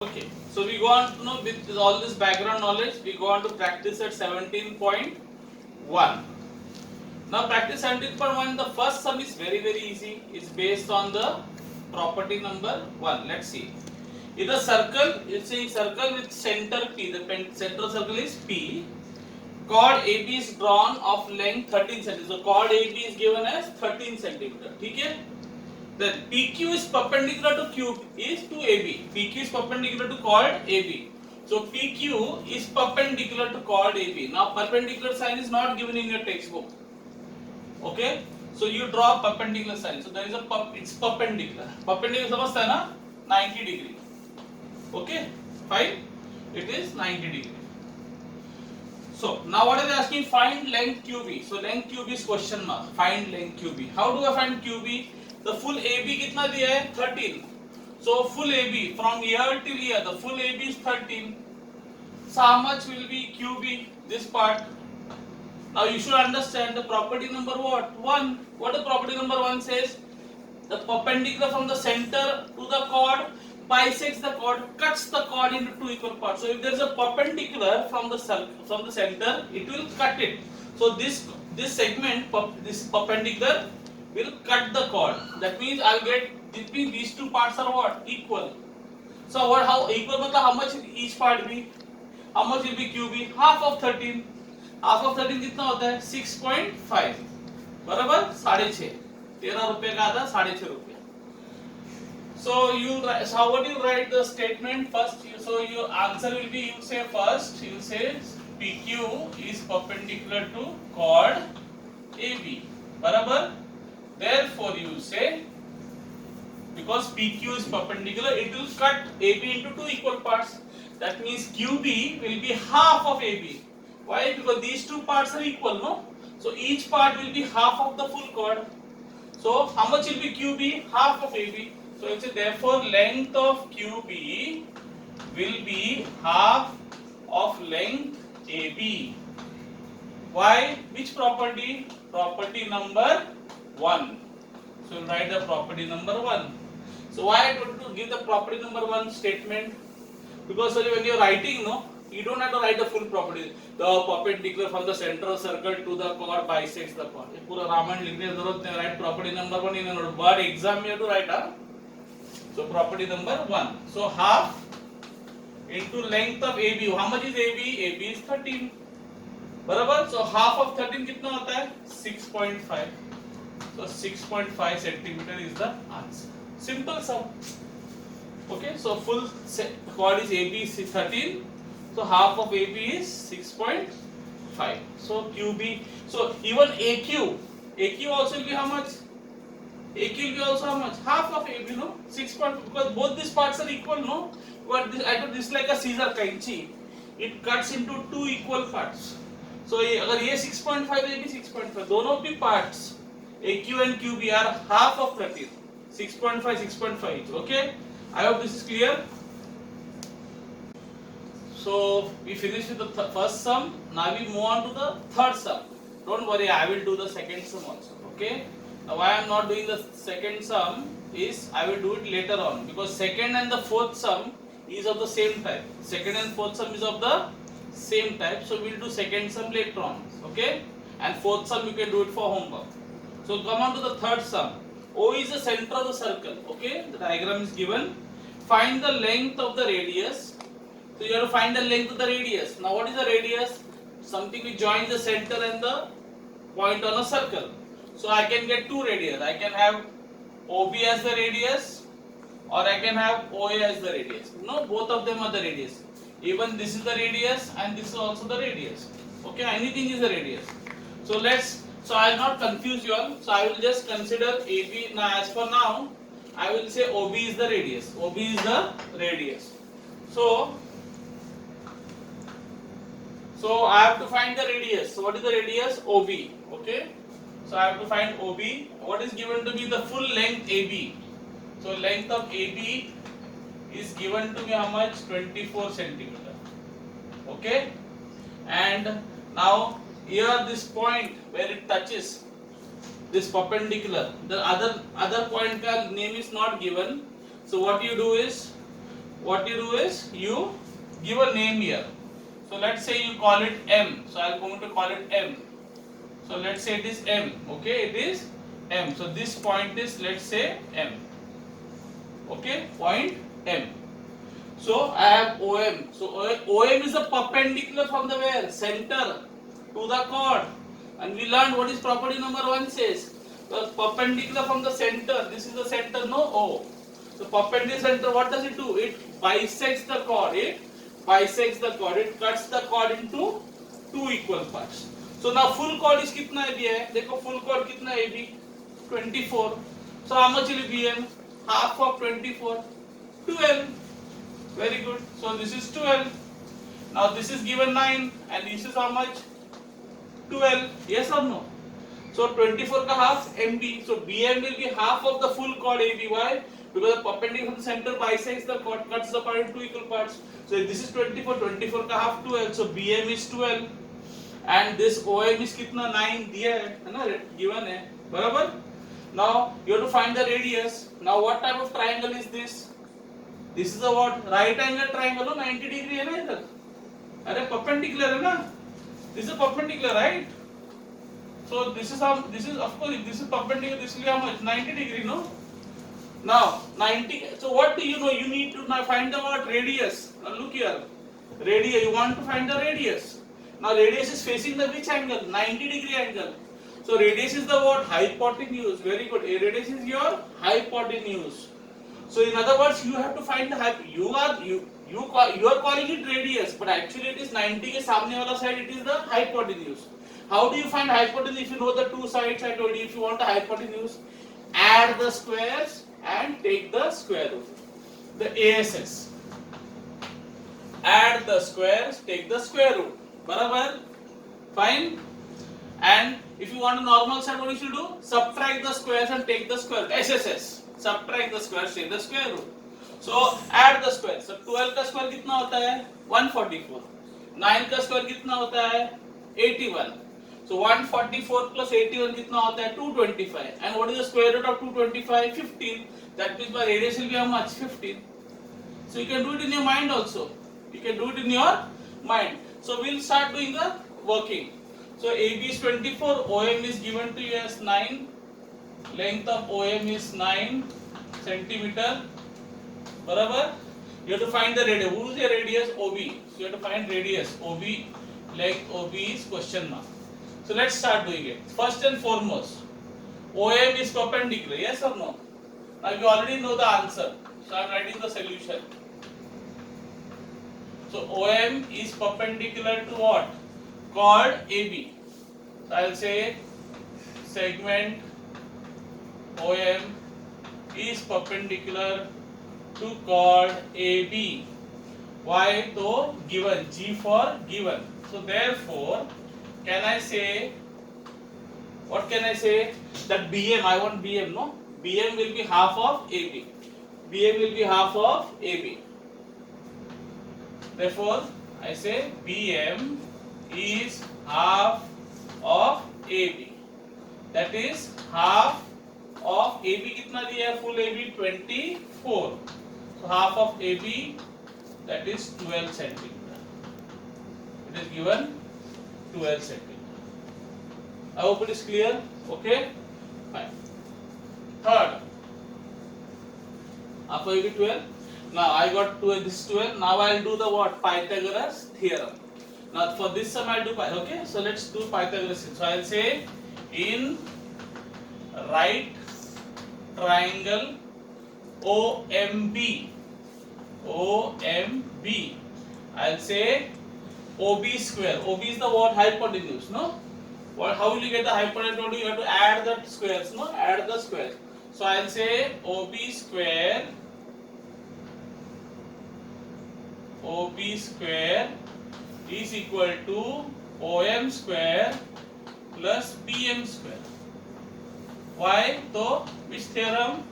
Okay, so we go on to know with all this background knowledge, we go on to practice at 17.1. Now practice 17.1, the first sum is very easy. It's based on the property number 1. Let's see. In a circle, it's a circle with center P. The central circle is P. Chord AB is drawn of length 13 cm. So chord AB is given as 13 cm. Okay? Then PQ is perpendicular to Q is to AB. PQ is perpendicular to chord AB. So PQ is perpendicular to chord AB. Now perpendicular sign is not given in your textbook. Okay? So you draw perpendicular sign. So there is a it's perpendicular. Perpendicular समझता है ना? 90 degree. Okay? Fine. It is 90 degree. So now what are they asking? Find length QB. So length QB is question mark. Find length QB. How do I find QB? The full AB कितना दिया है? 13. So full AB from here till here, the full AB is 13. So how much will be QB? This part. Now you should understand the property number what? 1. What the property number 1 says? The perpendicular from the center to the chord bisects the chord, cuts the chord into two equal parts. So if there is a perpendicular from the center, it will cut it. So this segment, this perpendicular will cut the chord. That means I'll get these two parts are what? Equal. So what? How equal? मतलब how much will each part be? How much will be QB? Half of 13. Half of 13 कितना होता है? 6.5. बराबर 6.5. 13 रुपए का आता 6.5 रुपए. So how would you write the statement first? So your answer will be, you say first, you say PQ is perpendicular to chord AB. बराबर? Therefore you say, because PQ is perpendicular, it will cut AB into two equal parts. That means QB will be half of AB. Why? Because these two parts are equal, no? So each part will be half of the full chord. So how much will be QB? Half of AB. So you say therefore length of QB will be half of length AB. Why? Which property? Property number 1. So we'll write the property number 1. So why I told you to give the property number 1 statement? Because when you are writing, no, you don't have to write the full property. The perpendicular from the central circle to the chord bisects the chord. ये पूरा रामायण लिखने की जरूरत नहीं. Write property number 1 in a note. But exam you have to write, huh? So property number 1. So half into length of AB. How much is AB? AB is 13. बराबर? So half of 13 कितना होता है? 6.5. So 6.5 centimeter is the answer. Simple sum. Okay, so full chord is AB is 13. So half of AB is 6.5. So QB. So even AQ also will be how much? AQ will be also how much? Half of AB, no? 6. Because both these parts are equal, no? But this, I thought this is like a scissor कैंची. It cuts into two equal parts. So अगर ये 6.5 है, ये भी 6.5. दोनों भी parts AQ and QB are half of 13. 6.5 each. Okay? I hope this is clear. So we finished with the first sum. Now we move on to the third sum. Don't worry, I will do the second sum also. Okay? Now why I am not doing the second sum is I will do it later on, because second and the fourth sum is of the same type. Second and fourth sum is of the same type. So we will do second sum later on. Okay? And fourth sum you can do it for homework. So come on to the third sum. O is the center of the circle. Okay? The diagram is given. Find the length of the radius. So you have to find the length of the radius. Now what is the radius? Something which joins the center and the point on a circle. So I can get two radius. I can have OB as the radius, or I can have OA as the radius. No, both of them are the radius. Even this is the radius and this is also the radius. Okay, anything is the radius. So I will not confuse you all. So I will just consider AB. Now as for now, I will say OB is the radius. OB is the radius. So I have to find the radius. So what is the radius? OB. Okay. So I have to find OB. What is given to me? The full length AB. So length of AB is given to me how much? 24 centimeter. Okay. And now here this point where it touches this perpendicular, the other point ka name is not given. So what you do is what you do is you give a name here. So let's say you call it M. So I'm going to call it M. So let's say it is M. Okay, it is M. So this point is, let's say, M. Okay, point M. So I have OM. So OM is a perpendicular from the where? Center to the chord. And we learned what is property number 1 says. The perpendicular from the center. This is the center, no? O. The perpendicular center, what does it do? It bisects the chord. It bisects the chord. It cuts the chord into two equal parts. So now full chord is कितना AB है? देखो full chord कितना AB? 24. So how much will be BM? Half of 24. 12. Very good. So this is 12. Now this is given 9 and this is how much? 12. Yes or no? So 24 का half MB. So BM will be half of the full chord AB. Why? Because the perpendicular from the center bisects the chord, cuts the chord into two equal parts. So this is 24. 24 का half 12. So BM is 12. And this OM is कितना 9 दिया है ना, given है, बराबर? Now you have to find the radius. Now what type of triangle is this? This is a what? Right angle triangle, no? 90 degree है ना इधर? अरे perpendicular है ना? This is a perpendicular, right? So this is how, this is of course, this is perpendicular. This will be how much? 90 degree, no? Now 90. So what do you know? You need to now find the what? Radius. Now look here. Radius. You want to find the radius. Now radius is facing the which angle? 90 degree angle. So radius is the what? Hypotenuse. Very good. Radius is your hypotenuse. So in other words, you have to find the you are calling it radius, but actually it is 90 के सामने वाला side. It is the hypotenuse. How do you find hypotenuse? If you know the two sides, I told you. If you want the hypotenuse, add the squares and take the square root. The ASS. Add the squares, take the square root. Barabar? Fine. And if you want a normal side, what you should do? Subtract the squares and take the square root. SSS. Subtract the squares, take the square root. So add the squares. So 12 का square कितना होता है? 144. 9 का square कितना होता है? 81. So 144 plus 81 कितना होता है? 225. And what is the square root of 225? 15. That means my radius will be how much? 15. So you can do it in your mind also. You can do it in your mind. So we'll start doing the working. So AB is 24, OM is given to you as 9. Length of OM is 9 centimeter. Barabar? You have to find the radius. Who is the radius? OB. So you have to find radius. OB, length OB is question mark. So let's start doing it. First and foremost, OM is perpendicular. Yes or no? Now you already know the answer. So I am writing the solution. So OM is perpendicular to what? Chord AB. So I will say segment OM is perpendicular to chord AB. Why? So given, G for given. So therefore, can I say, what can I say? That BM, I want BM, no? BM will be half of AB. BM will be half of AB. Therefore, I say BM is half of AB. That is half of AB कितना दिया है? Full AB 24. So half of AB, that is 12 centimeter. It is given 12 centimeter. I hope it is clear. Okay. Fine. Third. After AB 12. Now I got 12. This 12. Now I will do the what? Pythagoras theorem. Now for this sum I will do okay. So let's do Pythagoras. So I will say in right triangle OMB, I will say OB square. OB is the what? Hypotenuse, no? What? How will you get the hypotenuse? You have to add the squares, no? Add the squares. So I will say OB square is equal to OM square plus BM square. Why? So which theorem?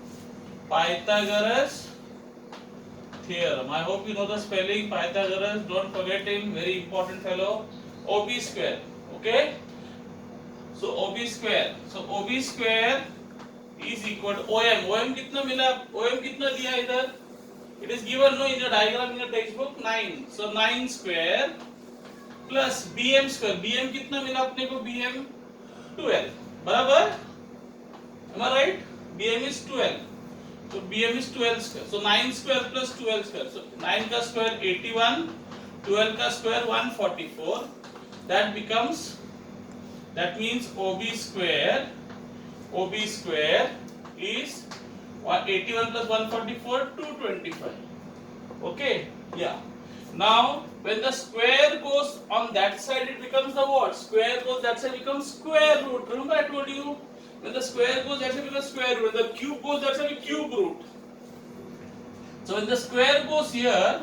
Pythagoras theorem. I hope you know the spelling. Pythagoras, don't forget him, very important fellow. OB square. Okay? So OB square. So OB square is equal to OM. OM कितना मिला? OM कितना दिया इधर? It is given no in your diagram in your textbook 9. So 9 square plus bm square. Bm कितना मिला अपने को? Bm 12. बराबर? Am I right? Bm is 12. So Bm is 12 square. So 9 square plus 12 square. So 9 का square 81, 12 का square 144. That becomes, that means OB square is 81 plus 144, 225. Okay? Yeah. Now when the square goes on that side, it becomes the what? Square goes that side becomes square root. Remember I told you, when the square goes that side becomes square root. When the cube goes that side, cube root. So when the square goes here,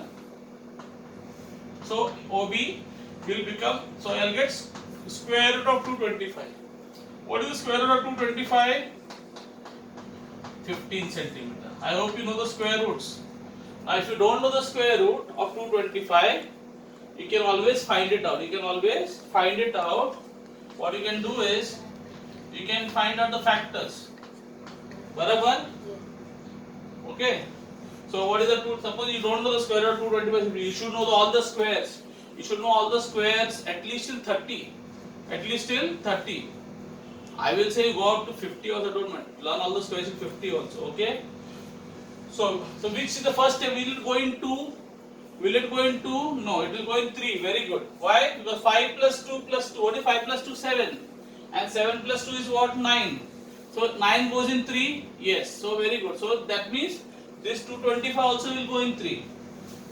so OB will become, so I'll get square root of 225. What is the square root of 225? 15 centimeter. I hope you know the square roots. Now if you don't know the square root of 225, you can always find it out. What you can do is, you can find out the factors. Barabar? Okay. So what is the two? Suppose you don't know the square root of 225, you should know all the squares. You should know all the squares at least till 30. I will say you go up to 50 also, don't mind. Learn all the squares in 50 also, okay? So which is the first step? Will it go in 2? No, it will go in 3. Very good. Why? Because 5 plus 2 plus 2. What is 5 plus 2? 7. And 7 plus 2 is what? 9. So 9 goes in 3? Yes. So very good. So that means this 225 also will go in 3.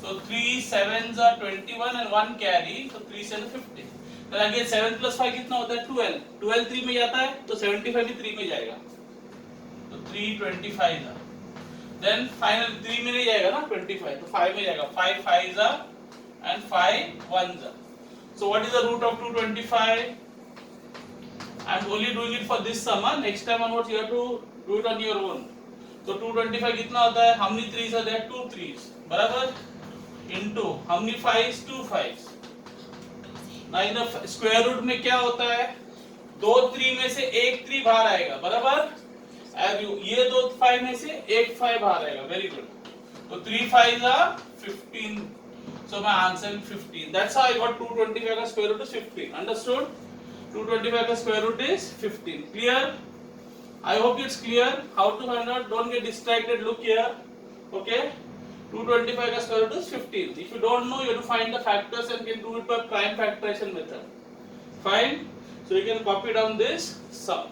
So 3 7s are 21 and 1 carry. So 3 7 50. Then again 7 plus 5 कितना होता है? 12. 12 3 में जाता है तो 75 भी 3 में जाएगा. तो 325 है. Then final 3 में नहीं जाएगा ना 25. तो 5 में जाएगा. 5 5s are and 5 1s are. So what is the root of 225? I am only doing it for this sum. Next time onwards you have to do it on your own. So 225 कितना होता है? How many 3s are there? 2 3s. बराबर? Into how many 5s? 2 5s. Now in the square root में क्या होता है? 2 3 में से एक 3 बाहर आएगा. बराबर? ये 2 5 में से एक 5 बाहर आएगा. Very good. So 3 5s are 15. So my answer is 15. That's how I got 225 का square root is 15. Understood? 225 का square root is 15. Clear? I hope it's clear. How to find out? Don't get distracted. Look here. Okay? 225 का square root is 15. If you don't know, you have to find the factors and can do it by prime factorization method. Fine? So you can copy down this sum.